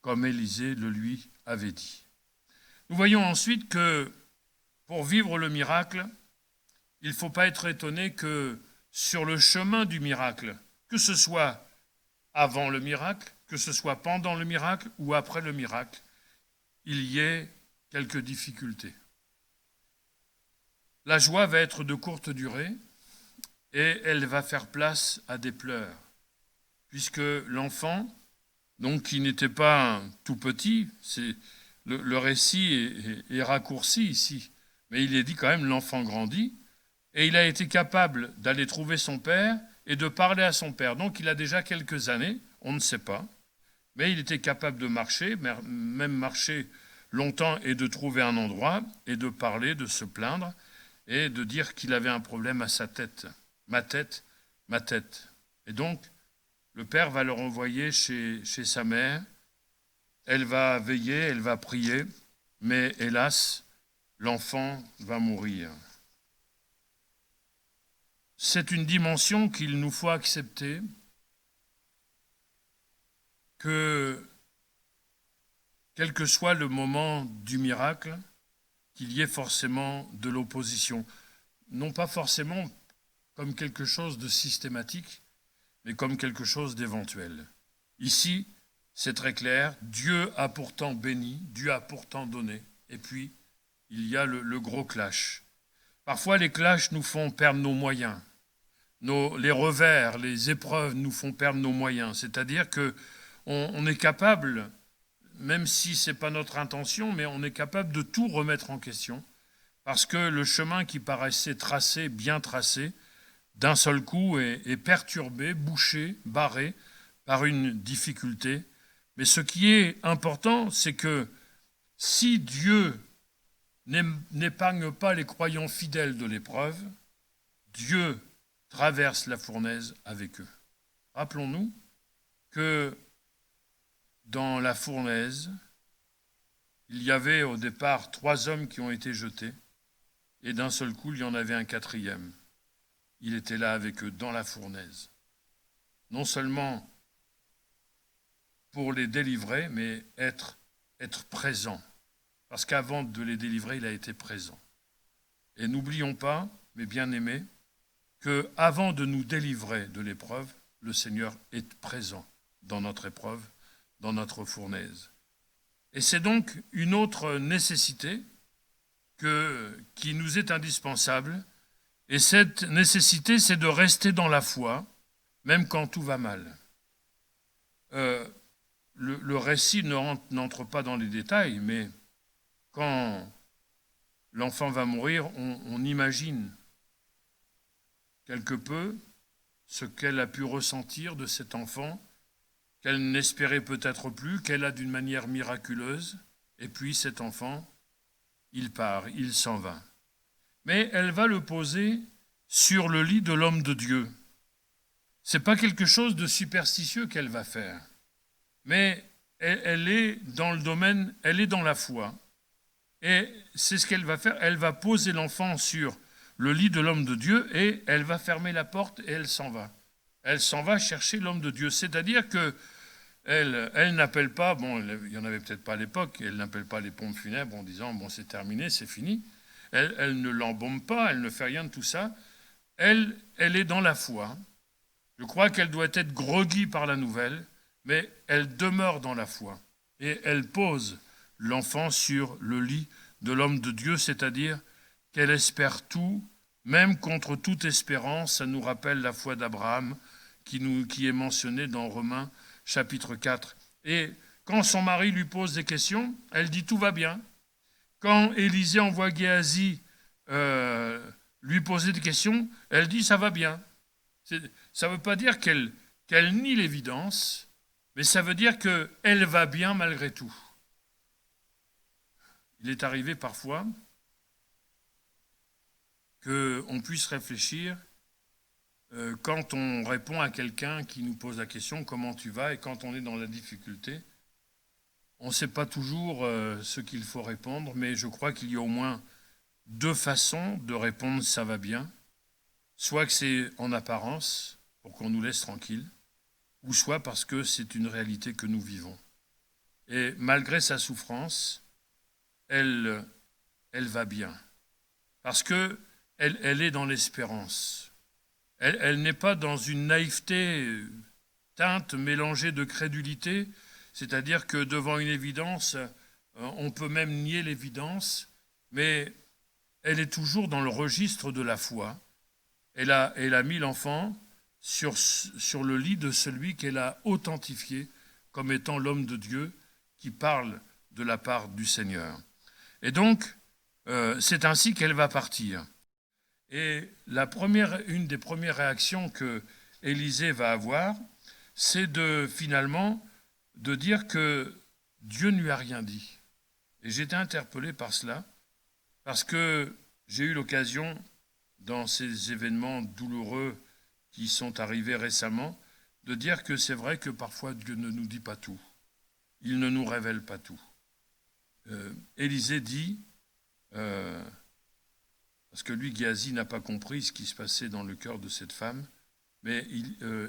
comme Élisée le lui avait dit. Nous voyons ensuite que pour vivre le miracle, il ne faut pas être étonné que sur le chemin du miracle, que ce soit avant le miracle, que ce soit pendant le miracle ou après le miracle, il y ait quelques difficultés. La joie va être de courte durée et elle va faire place à des pleurs, puisque l'enfant, donc qui n'était pas tout petit, le récit est raccourci ici, mais il est dit quand même l'enfant grandit, et il a été capable d'aller trouver son père et de parler à son père. Donc il a déjà quelques années, on ne sait pas, mais il était capable de marcher, même marcher longtemps et de trouver un endroit et de parler, de se plaindre et de dire qu'il avait un problème à sa tête. Ma tête, ma tête. Et donc, le père va le renvoyer chez sa mère. Elle va veiller, elle va prier, mais hélas, l'enfant va mourir. C'est une dimension qu'il nous faut accepter, que quel que soit le moment du miracle, qu'il y ait forcément de l'opposition. Non pas forcément comme quelque chose de systématique, mais comme quelque chose d'éventuel. Ici, c'est très clair, Dieu a pourtant béni, Dieu a pourtant donné, et puis il y a le gros clash. Parfois, les clashs nous font perdre nos moyens. Les revers, les épreuves nous font perdre nos moyens. C'est-à-dire qu'on est capable, même si ce n'est pas notre intention, mais on est capable de tout remettre en question, parce que le chemin qui paraissait tracé, bien tracé, d'un seul coup est perturbé, bouché, barré par une difficulté. Mais ce qui est important, c'est que si Dieu n'épargne pas les croyants fidèles de l'épreuve, Dieu traverse la fournaise avec eux. Rappelons-nous que dans la fournaise, il y avait au départ 3 hommes qui ont été jetés, et d'un seul coup, il y en avait un 4e. Il était là avec eux dans la fournaise. Non seulement pour les délivrer, mais être présent. Parce qu'avant de les délivrer, il a été présent. Et n'oublions pas, mes bien-aimés, qu'avant de nous délivrer de l'épreuve, le Seigneur est présent dans notre épreuve, dans notre fournaise. Et c'est donc une autre nécessité qui nous est indispensable. Et cette nécessité, c'est de rester dans la foi, même quand tout va mal. Le récit n'entre pas dans les détails, mais quand l'enfant va mourir, on imagine quelque peu ce qu'elle a pu ressentir de cet enfant, qu'elle n'espérait peut-être plus, qu'elle a d'une manière miraculeuse, et puis cet enfant, il part, il s'en va. Mais elle va le poser sur le lit de l'homme de Dieu. Ce n'est pas quelque chose de superstitieux qu'elle va faire, mais elle est dans le domaine, elle est dans la foi. Et c'est ce qu'elle va faire, elle va poser l'enfant sur le lit de l'homme de Dieu et elle va fermer la porte et elle s'en va. Elle s'en va chercher l'homme de Dieu. C'est-à-dire que elle n'appelle pas, bon, il n'y en avait peut-être pas à l'époque, elle n'appelle pas les pompes funèbres en disant, bon, c'est terminé, c'est fini. Elle ne l'embaume pas, elle ne fait rien de tout ça. Elle est dans la foi. Je crois qu'elle doit être groggy par la nouvelle, mais elle demeure dans la foi. Et elle pose l'enfant sur le lit de l'homme de Dieu, c'est-à-dire qu'elle espère tout, même contre toute espérance. Ça nous rappelle la foi d'Abraham qui est mentionnée dans Romains chapitre 4. Et quand son mari lui pose des questions, elle dit tout va bien. Quand Élisée envoie Géasi lui poser des questions, elle dit ça va bien. Ça ne veut pas dire qu'elle nie l'évidence, mais ça veut dire qu'elle va bien malgré tout. Il est arrivé parfois qu'on puisse réfléchir quand on répond à quelqu'un qui nous pose la question « Comment tu vas ?» et quand on est dans la difficulté, on ne sait pas toujours ce qu'il faut répondre, mais je crois qu'il y a au moins 2 façons de répondre « ça va bien », soit que c'est en apparence, pour qu'on nous laisse tranquille, ou soit parce que c'est une réalité que nous vivons. Et malgré sa souffrance, elle va bien. Parce que elle est dans l'espérance. Elle n'est pas dans une naïveté teinte mélangée de crédulité, c'est-à-dire que devant une évidence, on peut même nier l'évidence, mais elle est toujours dans le registre de la foi. Elle a mis l'enfant sur le lit de celui qu'elle a authentifié comme étant l'homme de Dieu qui parle de la part du Seigneur. Et donc, c'est ainsi qu'elle va partir. Et une des premières réactions que Élisée va avoir, c'est finalement de dire que Dieu ne lui a rien dit. Et j'étais interpellé par cela, parce que j'ai eu l'occasion, dans ces événements douloureux qui sont arrivés récemment, de dire que c'est vrai que parfois Dieu ne nous dit pas tout. Il ne nous révèle pas tout. Élisée dit, parce que lui, Géasi, n'a pas compris ce qui se passait dans le cœur de cette femme, mais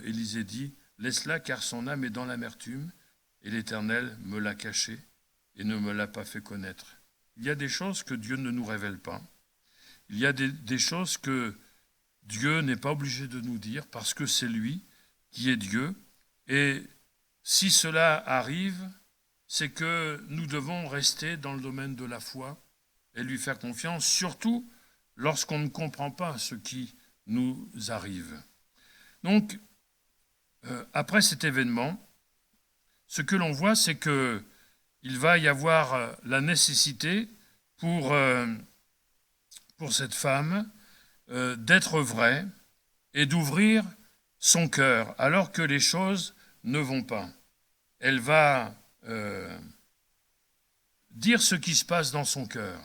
Élisée dit, « Laisse-la, car son âme est dans l'amertume, et l'Éternel me l'a cachée et ne me l'a pas fait connaître. » Il y a des choses que Dieu ne nous révèle pas. Il y a des choses que Dieu n'est pas obligé de nous dire, parce que c'est lui qui est Dieu. Et si cela arrive, c'est que nous devons rester dans le domaine de la foi et lui faire confiance, surtout lorsqu'on ne comprend pas ce qui nous arrive. Donc, après cet événement, ce que l'on voit, c'est qu'il va y avoir la nécessité pour cette femme d'être vraie et d'ouvrir son cœur, alors que les choses ne vont pas. Elle va dire ce qui se passe dans son cœur.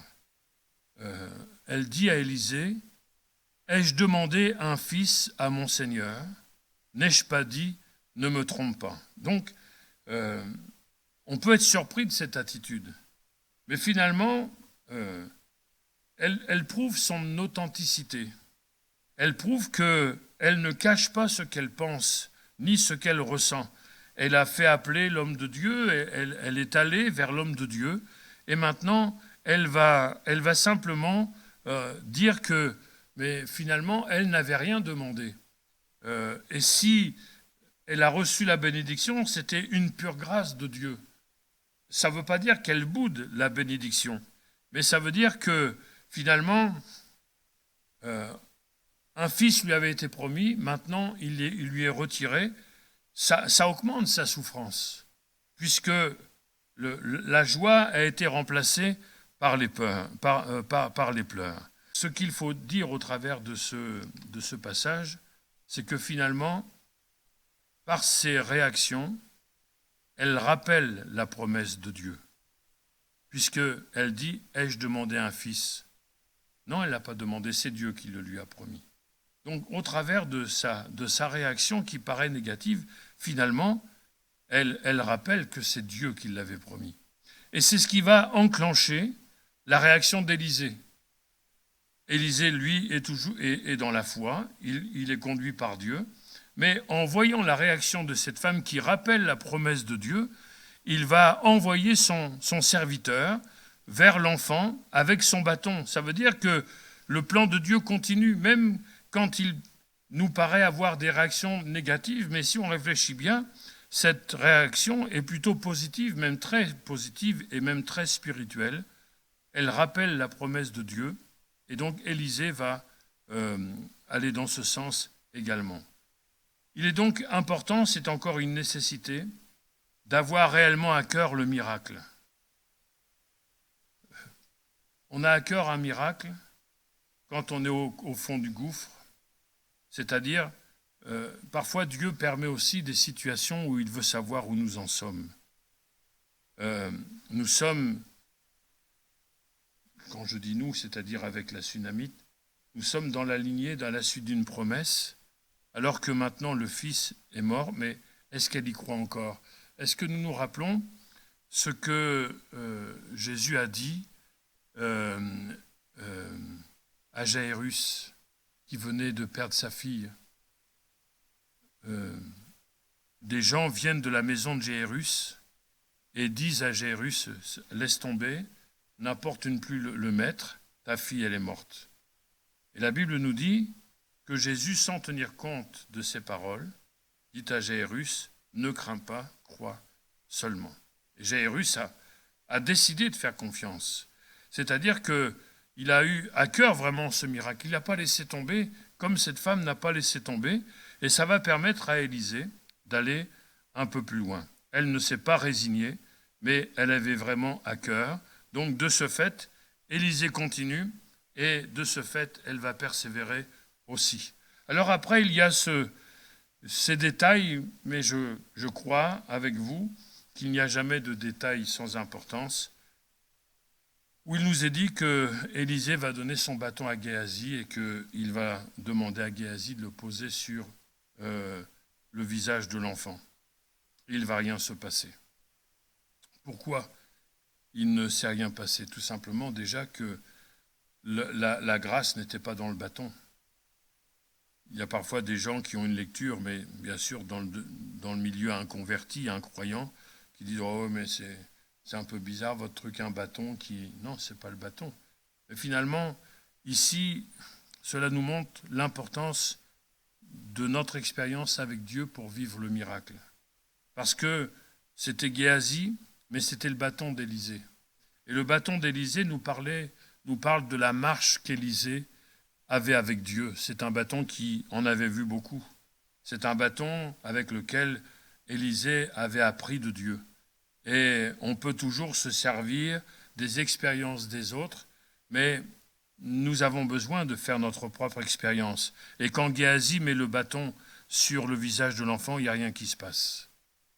Elle dit à Élisée, « Ai-je demandé un fils à mon Seigneur? N'ai-je pas dit, ne me trompe pas ?» Donc, on peut être surpris de cette attitude. Mais finalement, elle prouve son authenticité. Elle prouve qu'elle ne cache pas ce qu'elle pense, ni ce qu'elle ressent. Elle a fait appeler l'homme de Dieu, elle est allée vers l'homme de Dieu, et maintenant, elle va simplement dire que, mais finalement, elle n'avait rien demandé. Et si elle a reçu la bénédiction, c'était une pure grâce de Dieu. Ça ne veut pas dire qu'elle boude la bénédiction, mais ça veut dire que, finalement, un fils lui avait été promis, maintenant il lui est retiré. Ça augmente sa souffrance, puisque la joie a été remplacée par les pleurs. Ce qu'il faut dire au travers de ce passage, c'est que finalement, par ses réactions, elle rappelle la promesse de Dieu, puisqu'elle dit « Ai-je demandé un fils ?» Non, elle n'a pas demandé, c'est Dieu qui le lui a promis. Donc, au travers de sa réaction qui paraît négative, finalement, elle rappelle que c'est Dieu qui l'avait promis. Et c'est ce qui va enclencher la réaction d'Élisée. Élisée, lui, est dans la foi, il est conduit par Dieu, mais en voyant la réaction de cette femme qui rappelle la promesse de Dieu, il va envoyer son serviteur vers l'enfant avec son bâton. Ça veut dire que le plan de Dieu continue, même quand il nous paraît avoir des réactions négatives, mais si on réfléchit bien, cette réaction est plutôt positive, même très positive et même très spirituelle. Elle rappelle la promesse de Dieu, et donc Élisée va aller dans ce sens également. Il est donc important, c'est encore une nécessité, d'avoir réellement à cœur le miracle. On a à cœur un miracle quand on est au fond du gouffre, c'est-à-dire, parfois Dieu permet aussi des situations où il veut savoir où nous en sommes. Nous sommes, quand je dis nous, c'est-à-dire avec la Sunamite, nous sommes dans la lignée, dans la suite d'une promesse, alors que maintenant le Fils est mort, mais est-ce qu'elle y croit encore? Est-ce que nous nous rappelons ce que Jésus a dit à Jairus, qui venait de perdre sa fille? Des gens viennent de la maison de Jairus et disent à Jairus, laisse tomber, n'apportune plus le maître, ta fille, elle est morte. Et la Bible nous dit que Jésus, sans tenir compte de ces paroles, dit à Jairus, ne crains pas, crois seulement. Et Jairus a décidé de faire confiance. C'est-à-dire qu'il a eu à cœur vraiment ce miracle. Il n'a pas laissé tomber, comme cette femme n'a pas laissé tomber. Et ça va permettre à Élisée d'aller un peu plus loin. Elle ne s'est pas résignée, mais elle avait vraiment à cœur. Donc de ce fait, Élisée continue, et de ce fait, elle va persévérer aussi. Alors après, il y a ces détails, mais je crois avec vous qu'il n'y a jamais de détails sans importance, où il nous est dit que Élisée va donner son bâton à Géasi et qu'il va demander à Géasi de le poser sur le visage de l'enfant. Il ne va rien se passer. Pourquoi il ne s'est rien passé? Tout simplement déjà que la grâce n'était pas dans le bâton. Il y a parfois des gens qui ont une lecture, mais bien sûr dans le milieu inconverti, incroyant, qui disent « Oh, mais c'est un peu bizarre, votre truc, un bâton qui... » Non, ce n'est pas le bâton. Mais finalement, ici, cela nous montre l'importance de notre expérience avec Dieu pour vivre le miracle. Parce que c'était Géasi, mais c'était le bâton d'Élisée. Et le bâton d'Élisée nous parle de la marche qu'Élisée avait avec Dieu. C'est un bâton qui en avait vu beaucoup. C'est un bâton avec lequel Élisée avait appris de Dieu. Et on peut toujours se servir des expériences des autres, mais nous avons besoin de faire notre propre expérience. Et quand Géasi met le bâton sur le visage de l'enfant, il n'y a rien qui se passe.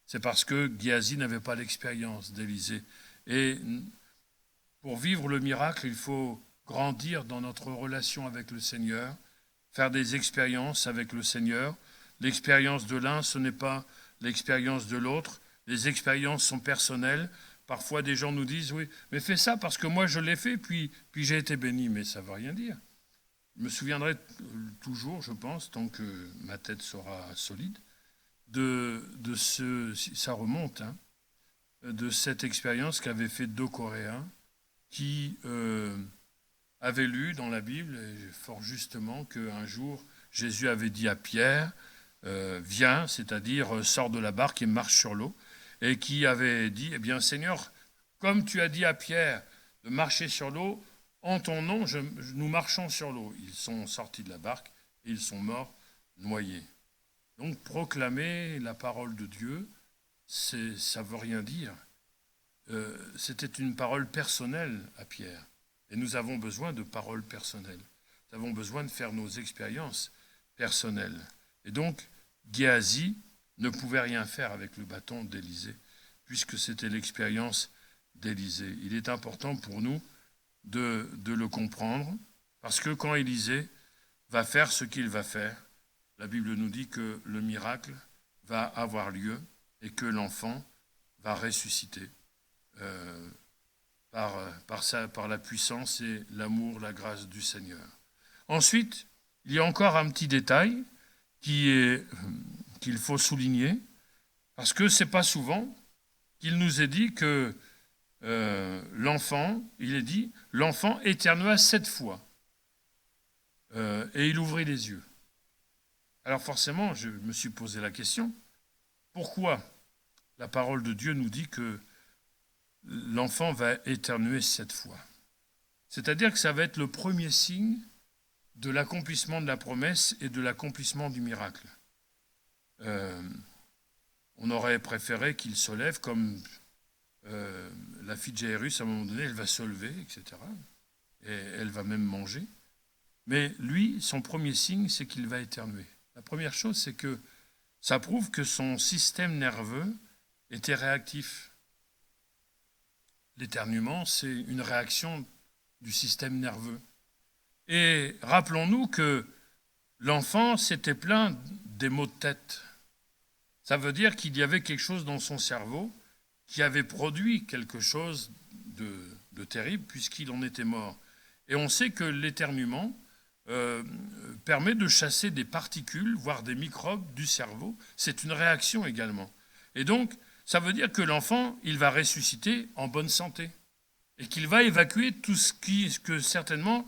C'est parce que Géasi n'avait pas l'expérience d'Élisée. Et pour vivre le miracle, il faut grandir dans notre relation avec le Seigneur, faire des expériences avec le Seigneur. L'expérience de l'un, ce n'est pas l'expérience de l'autre. Les expériences sont personnelles. Parfois, des gens nous disent « Oui, mais fais ça parce que moi, je l'ai fait, puis j'ai été béni. » Mais ça ne veut rien dire. Je me souviendrai toujours, je pense, tant que ma tête sera solide, ça remonte, de cette expérience qu'avaient fait 2 Coréens qui avaient lu dans la Bible, et fort justement, qu'un jour, Jésus avait dit à Pierre, viens, c'est-à-dire sors de la barque et marche sur l'eau, et qui avait dit, eh bien Seigneur, comme tu as dit à Pierre de marcher sur l'eau, en ton nom, nous marchons sur l'eau. Ils sont sortis de la barque et ils sont morts noyés. Donc proclamer la parole de Dieu, ça ne veut rien dire. C'était une parole personnelle à Pierre. Et nous avons besoin de paroles personnelles. Nous avons besoin de faire nos expériences personnelles. Et donc, Géasi ne pouvait rien faire avec le bâton d'Élisée, puisque c'était l'expérience d'Élisée. Il est important pour nous de le comprendre, parce que quand Élisée va faire ce qu'il va faire, la Bible nous dit que le miracle va avoir lieu et que l'enfant va ressusciter par la puissance et l'amour, la grâce du Seigneur. Ensuite, il y a encore un petit détail qu'il faut souligner, parce que ce n'est pas souvent qu'il nous est dit que l'enfant éternua 7 fois et il ouvrit les yeux. Alors forcément, je me suis posé la question, pourquoi la parole de Dieu nous dit que l'enfant va éternuer 7 fois? C'est-à-dire que ça va être le premier signe de l'accomplissement de la promesse et de l'accomplissement du miracle. On aurait préféré qu'il se lève comme la fille de Jairus, à un moment donné, elle va se lever, etc. Et elle va même manger. Mais lui, son premier signe, c'est qu'il va éternuer. La première chose, c'est que ça prouve que son système nerveux était réactif. L'éternuement, c'est une réaction du système nerveux. Et rappelons-nous que l'enfant s'était plaint des maux de tête. Ça veut dire qu'il y avait quelque chose dans son cerveau qui avait produit quelque chose de terrible puisqu'il en était mort. Et on sait que l'éternuement permet de chasser des particules, voire des microbes du cerveau. C'est une réaction également. Et donc, ça veut dire que l'enfant, il va ressusciter en bonne santé. et qu'il va évacuer tout ce que certainement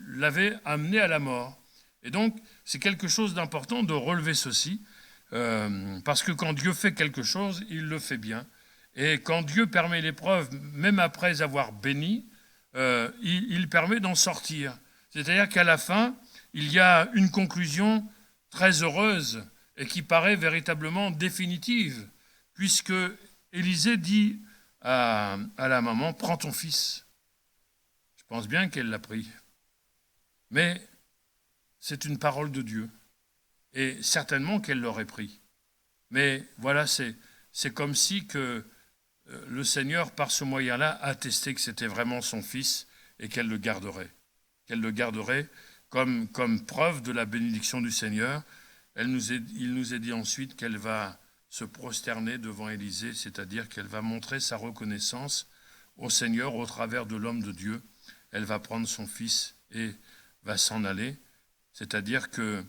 l'avait amené à la mort. Et donc, c'est quelque chose d'important de relever ceci, parce que quand Dieu fait quelque chose, il le fait bien. Et quand Dieu permet l'épreuve, même après avoir béni, il permet d'en sortir. C'est-à-dire qu'à la fin, il y a une conclusion très heureuse et qui paraît véritablement définitive, puisque Élisée dit à la maman, « Prends ton fils ». Je pense bien qu'elle l'a pris. Mais c'est une parole de Dieu. Et certainement qu'elle l'aurait pris. Mais voilà, c'est comme si que le Seigneur, par ce moyen-là, attestait que c'était vraiment son fils et qu'elle le garderait. Qu'elle le garderait comme preuve de la bénédiction du Seigneur. Il nous est dit ensuite qu'elle va se prosterner devant Élisée, c'est-à-dire qu'elle va montrer sa reconnaissance au Seigneur au travers de l'homme de Dieu. Elle va prendre son fils et va s'en aller, c'est-à-dire que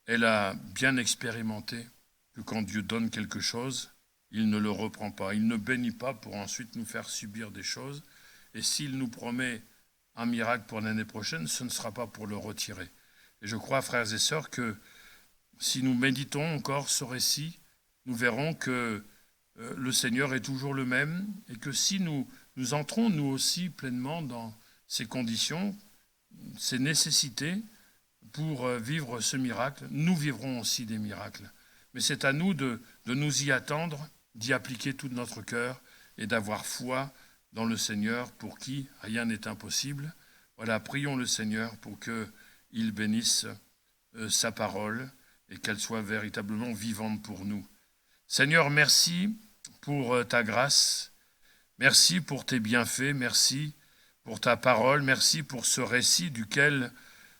elle a bien expérimenté que quand Dieu donne quelque chose, il ne le reprend pas. Il ne bénit pas pour ensuite nous faire subir des choses. Et s'il nous promet un miracle pour l'année prochaine, ce ne sera pas pour le retirer. Et je crois, frères et sœurs, que si nous méditons encore ce récit, nous verrons que le Seigneur est toujours le même et que si nous entrons, nous aussi, pleinement dans ces conditions, ces nécessités pour vivre ce miracle, nous vivrons aussi des miracles. Mais c'est à nous de nous y attendre, d'y appliquer tout notre cœur et d'avoir foi dans le Seigneur pour qui rien n'est impossible. Voilà, prions le Seigneur pour qu'il bénisse sa parole et qu'elle soit véritablement vivante pour nous. Seigneur, merci pour ta grâce, merci pour tes bienfaits, merci pour ta parole, merci pour ce récit duquel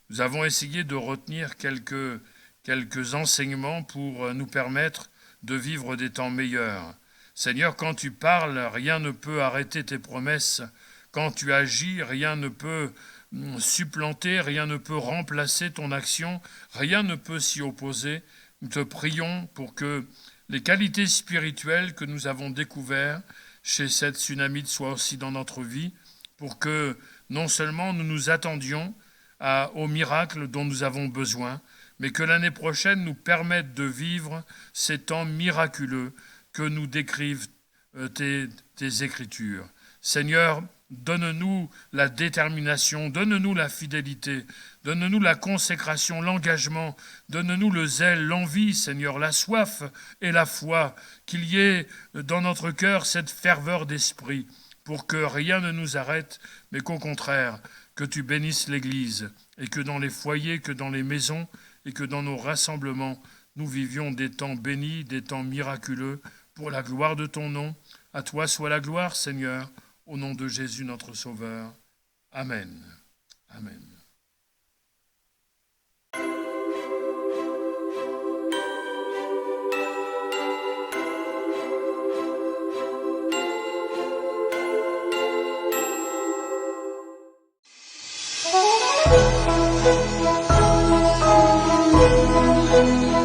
nous avons essayé de retenir quelques enseignements pour nous permettre de vivre des temps meilleurs. Seigneur, quand tu parles, rien ne peut arrêter tes promesses. Quand tu agis, rien ne peut supplanter, rien ne peut remplacer ton action, rien ne peut s'y opposer. Nous te prions pour que les qualités spirituelles que nous avons découvertes chez cette Sunamite soient aussi dans notre vie, pour que non seulement nous nous attendions au miracle dont nous avons besoin, mais que l'année prochaine nous permette de vivre ces temps miraculeux que nous décrivent tes Écritures. Seigneur, donne-nous la détermination, donne-nous la fidélité, donne-nous la consécration, l'engagement, donne-nous le zèle, l'envie, Seigneur, la soif et la foi, qu'il y ait dans notre cœur cette ferveur d'esprit, pour que rien ne nous arrête, mais qu'au contraire, que tu bénisses l'Église, et que dans les foyers, que dans les maisons, et que dans nos rassemblements, nous vivions des temps bénis, des temps miraculeux, pour la gloire de ton nom. À toi soit la gloire, Seigneur, au nom de Jésus notre Sauveur. Amen. Amen. Thank you.